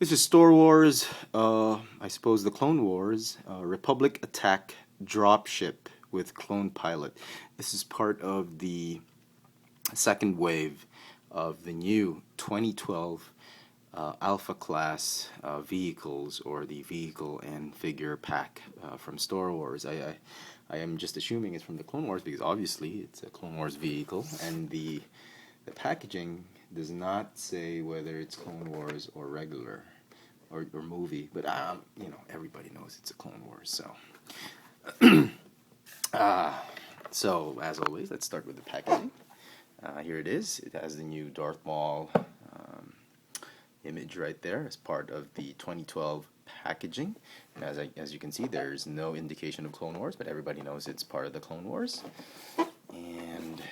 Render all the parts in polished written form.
This is Star Wars, I suppose the Clone Wars, Republic Attack Dropship with Clone Pilot. This is part of the second wave of the new 2012 Alpha Class vehicles, or the vehicle and figure pack from Star Wars. I am just assuming it's from the Clone Wars because obviously it's a Clone Wars vehicle, and the packaging does not say whether it's Clone Wars or regular or movie, but everybody knows it's a Clone Wars. So as always, let's start with the packaging. Here it is. It has the new Darth Maul image right there as part of the 2012 packaging. And as you can see, there's no indication of Clone Wars, but everybody knows it's part of the Clone Wars. And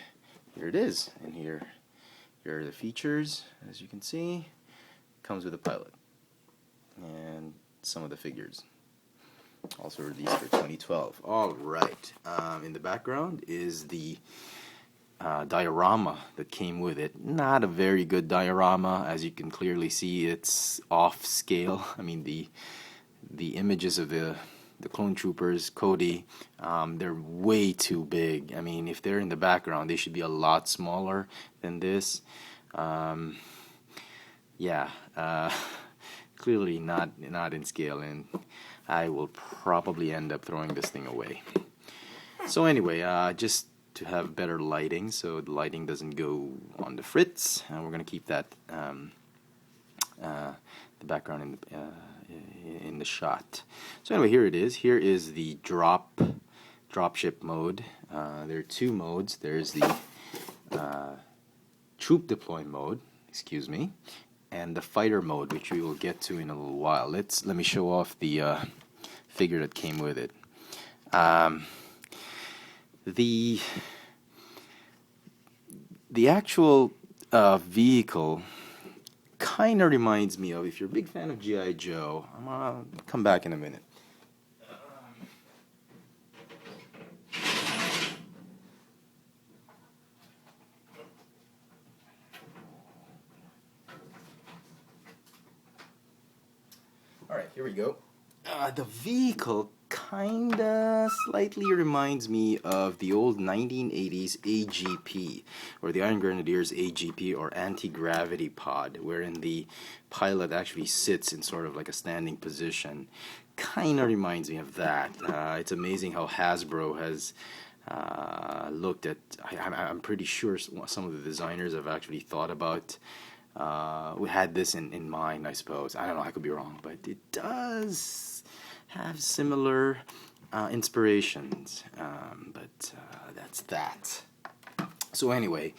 here it is. And here are the features. As you can see, it comes with a pilot and some of the figures. Also released for 2012. All right. In the background is the diorama that came with it. Not a very good diorama, as you can clearly see. It's off scale. I mean, the images of the clone troopers, Cody, they're way too big. I mean, if they're in the background, they should be a lot smaller than this. Clearly not in scale, and I will probably end up throwing this thing away. So anyway, just to have better lighting, so the lighting doesn't go on the fritz, and we're gonna keep that the background in the shot. So anyway, here it is. Here is the dropship mode. There are two modes. There's the troop deploy mode, excuse me, and the fighter mode, which we will get to in a little while. Let me show off the figure that came with it. The actual vehicle kind of reminds me of, if you're a big fan of G.I. Joe, I'm gonna come back in a minute. Alright, here we go. The vehicle kinda slightly reminds me of the old 1980s AGP, or the Iron Grenadiers AGP, or anti-gravity pod, wherein the pilot actually sits in sort of like a standing position. Kinda reminds me of that. It's amazing how Hasbro has looked at. I'm pretty sure some of the designers have actually thought about. We had this in mind, I suppose. I don't know, I could be wrong, but it does have similar inspirations. But that's that. So anyway,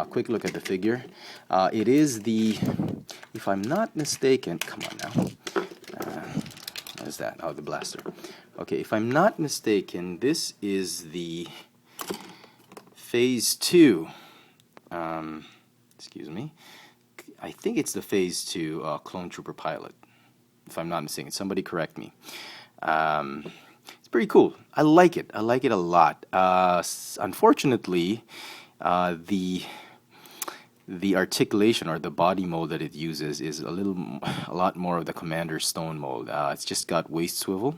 quick look at the figure. It is the, if I'm not mistaken, come on now. What is that? Oh, the blaster. Okay, if I'm not mistaken, this is the Phase 2. Excuse me. I think it's the Phase 2 Clone Trooper pilot, if I'm not mistaken. Somebody correct me. It's pretty cool. I like it. I like it a lot. Unfortunately, the articulation, or the body mold that it uses, is a lot more of the Commander Stone mold. It's just got waist swivel.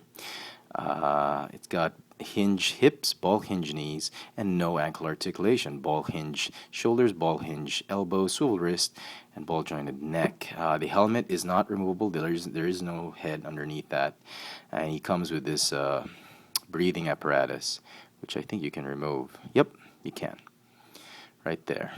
It's got hinge hips, ball hinge knees, and no ankle articulation. Ball hinge shoulders, ball hinge elbows, swivel wrist, and ball jointed neck. The helmet is not removable. There is no head underneath that, and he comes with this breathing apparatus, which I think you can remove. Yep, you can. Right there.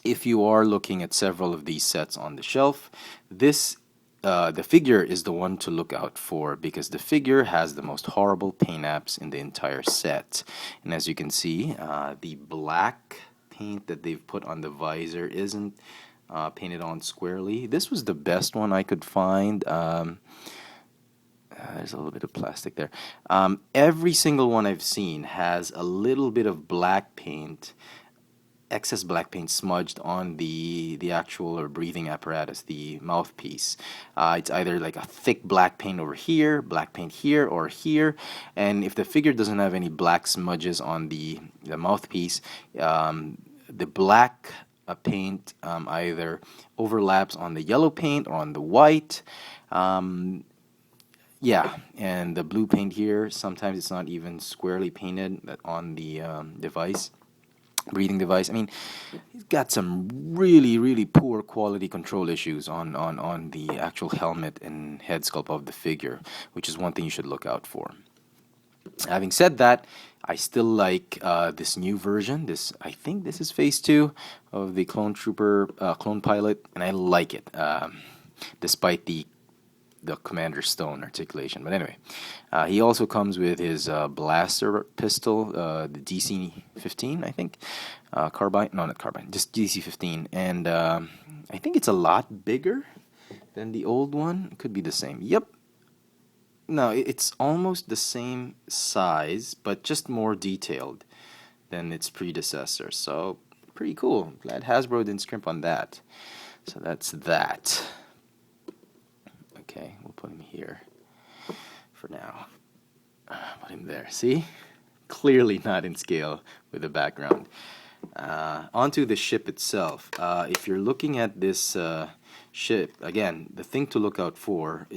If you are looking at several of these sets on the shelf, the figure is the one to look out for, because the figure has the most horrible paint apps in the entire set. And as you can see, the black paint that they've put on the visor isn't painted on squarely. This was the best one I could find. There's a little bit of plastic there. Every single one I've seen has a little bit of black paint, excess black paint smudged on the actual or breathing apparatus, the mouthpiece. It's either like a thick black paint over here, black paint here, or here. And if the figure doesn't have any black smudges on the mouthpiece, the black paint either overlaps on the yellow paint or on the white. Yeah, and the blue paint here, sometimes it's not even squarely painted on the device, breathing device. I mean, he's got some really, really poor quality control issues on the actual helmet and head sculpt of the figure, which is one thing you should look out for. Having said that, I still like this new version. I think this is phase 2 of the Clone Trooper Clone Pilot, and I like it, despite the Commander Stone articulation. But anyway, he also comes with his blaster pistol, the DC-15, I think, carbine. No, not carbine, just DC-15, and I think it's a lot bigger than the old one. It could be the same. Yep. No, it's almost the same size, but just more detailed than its predecessor. So pretty cool. Glad Hasbro didn't scrimp on that. So that's that. Okay, we'll put him here for now. Put him there. See? Clearly not in scale with the background. Onto the ship itself. If you're looking at this ship, again, the thing to look out for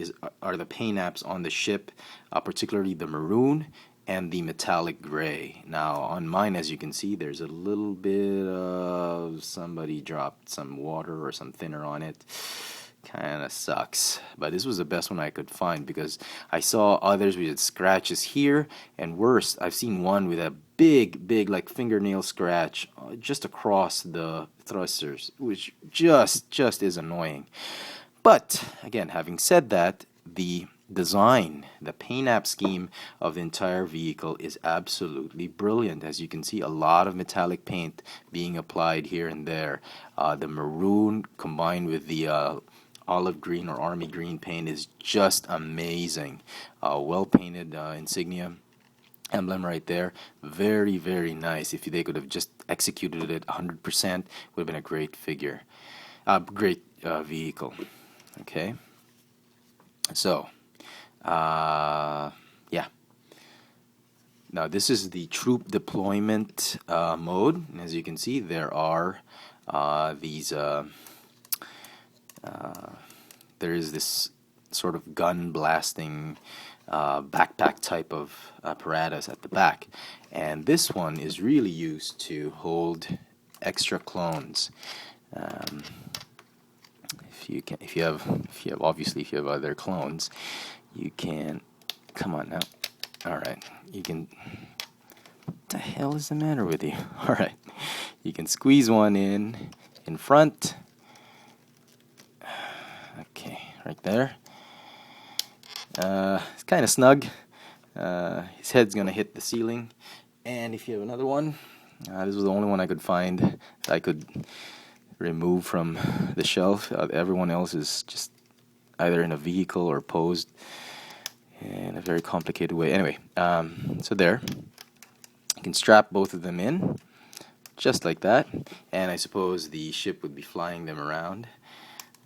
are the paint apps on the ship, particularly the maroon and the metallic gray. Now, on mine, as you can see, there's a little bit of somebody dropped some water or some thinner on it. Kind of sucks, but this was the best one I could find because I saw others with scratches here, and worse, I've seen one with a big like fingernail scratch just across the thrusters, which just is annoying. But again, having said that, the design, the paint app scheme of the entire vehicle is absolutely brilliant. As you can see, a lot of metallic paint being applied here and there. The maroon combined with the olive green or army green paint is just amazing. Well painted insignia emblem right there. Very, very nice. If they could have just executed it 100%, would have been a great figure. Great vehicle. Okay. So, yeah. Now this is the troop deployment mode. And as you can see, there are these there is this sort of gun blasting backpack type of apparatus at the back, and this one is really used to hold extra clones. If you have other clones, you can. Come on now. All right, you can. What the hell is the matter with you? All right, you can squeeze one in front. Okay, right there. It's kind of snug. His head's gonna hit the ceiling. And if you have another one, this was the only one I could find that I could remove from the shelf. Everyone else is just either in a vehicle or posed in a very complicated way. Anyway, so there. You can strap both of them in, just like that. And I suppose the ship would be flying them around.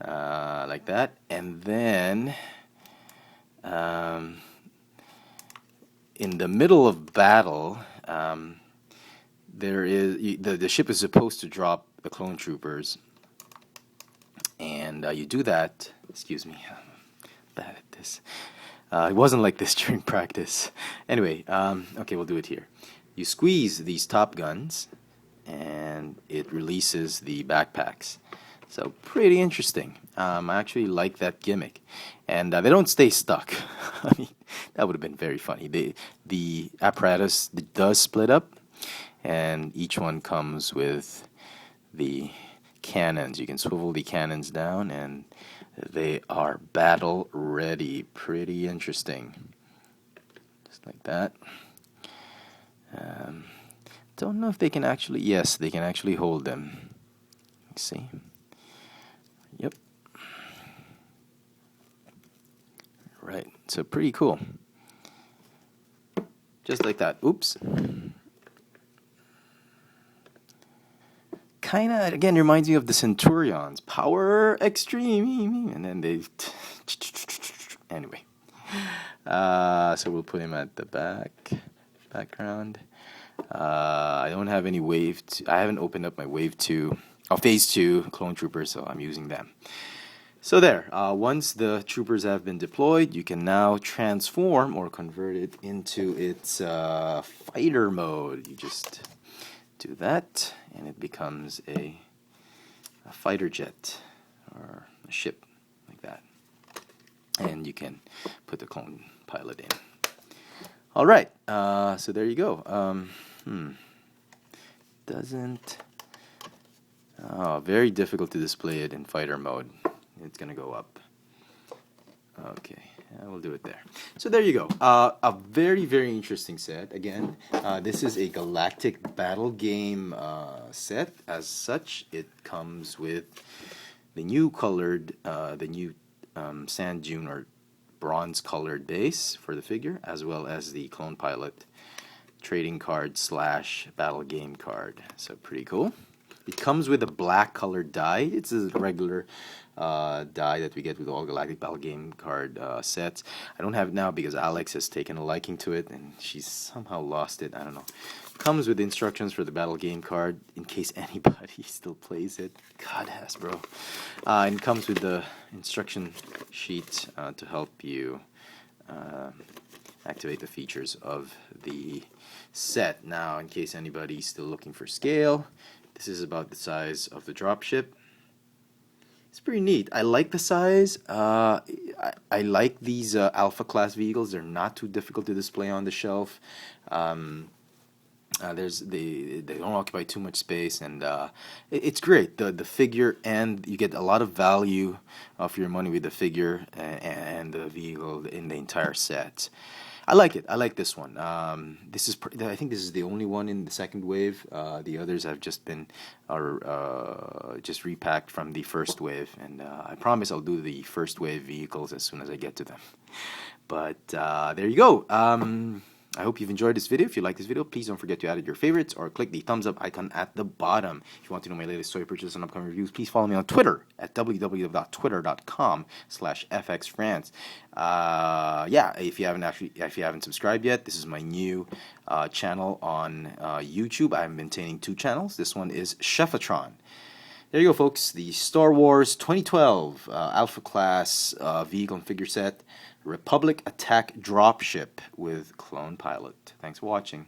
Like that, and then in the middle of battle, there is the ship is supposed to drop the clone troopers, and you do that. Excuse me, I'm bad at this. It wasn't like this during practice. Anyway, okay, we'll do it here. You squeeze these top guns, and it releases the backpacks. So pretty interesting. I actually like that gimmick, and they don't stay stuck. I mean, that would have been very funny. The apparatus does split up, and each one comes with the cannons. You can swivel the cannons down, and they are battle ready. Pretty interesting. Just like that. Don't know if they can actually. Yes, they can actually hold them. Let's see. Yep. Right. So pretty cool. Just like that. Oops. Kind of, again, reminds me of the Centurions. Power extreme. And then they... Anyway. So we'll put him at the background. I don't have any I haven't opened up my Wave 2 Phase 2 clone troopers, so I'm using them. So there, once the troopers have been deployed, you can now transform or convert it into its fighter mode. You just do that, and it becomes a fighter jet or a ship like that. And you can put the clone pilot in. All right, so there you go. Doesn't... very difficult to display it in fighter mode. It's gonna go up. Okay, we'll do it there. So there you go. A very, very interesting set. Again, this is a galactic battle game set. As such, it comes with the new colored, sand dune or bronze colored base for the figure, as well as the clone pilot trading card / battle game card. So pretty cool. It comes with a black colored die. It's a regular die that we get with all Galactic Battle Game card sets. I don't have it now because Alex has taken a liking to it and she's somehow lost it. I don't know. Comes with instructions for the Battle Game card in case anybody still plays it. God, Hasbro. And comes with the instruction sheet to help you activate the features of the set. Now, in case anybody's still looking for scale, this is about the size of the Dropship. It's pretty neat. I like the size. I like these Alpha class vehicles. They're not too difficult to display on the shelf. They don't occupy too much space, and it's great. The figure, and you get a lot of value for your money with the figure and the vehicle in the entire set. I like it. I like this one. I think this is the only one in the second wave. The others have just been just repacked from the first wave, and I promise I'll do the first wave vehicles as soon as I get to them. But there you go. I hope you've enjoyed this video. If you like this video, please don't forget to add it your favorites or click the thumbs up icon at the bottom. If you want to know my latest toy purchases and upcoming reviews, please follow me on Twitter at www.twitter.com/fxfrance. Yeah, if you haven't subscribed yet, this is my new channel on YouTube. I'm maintaining 2 channels. This one is Chefatron. There you go, folks. The Star Wars 2012 Alpha Class vehicle and figure set, Republic Attack Dropship with Clone Pilot. Thanks for watching.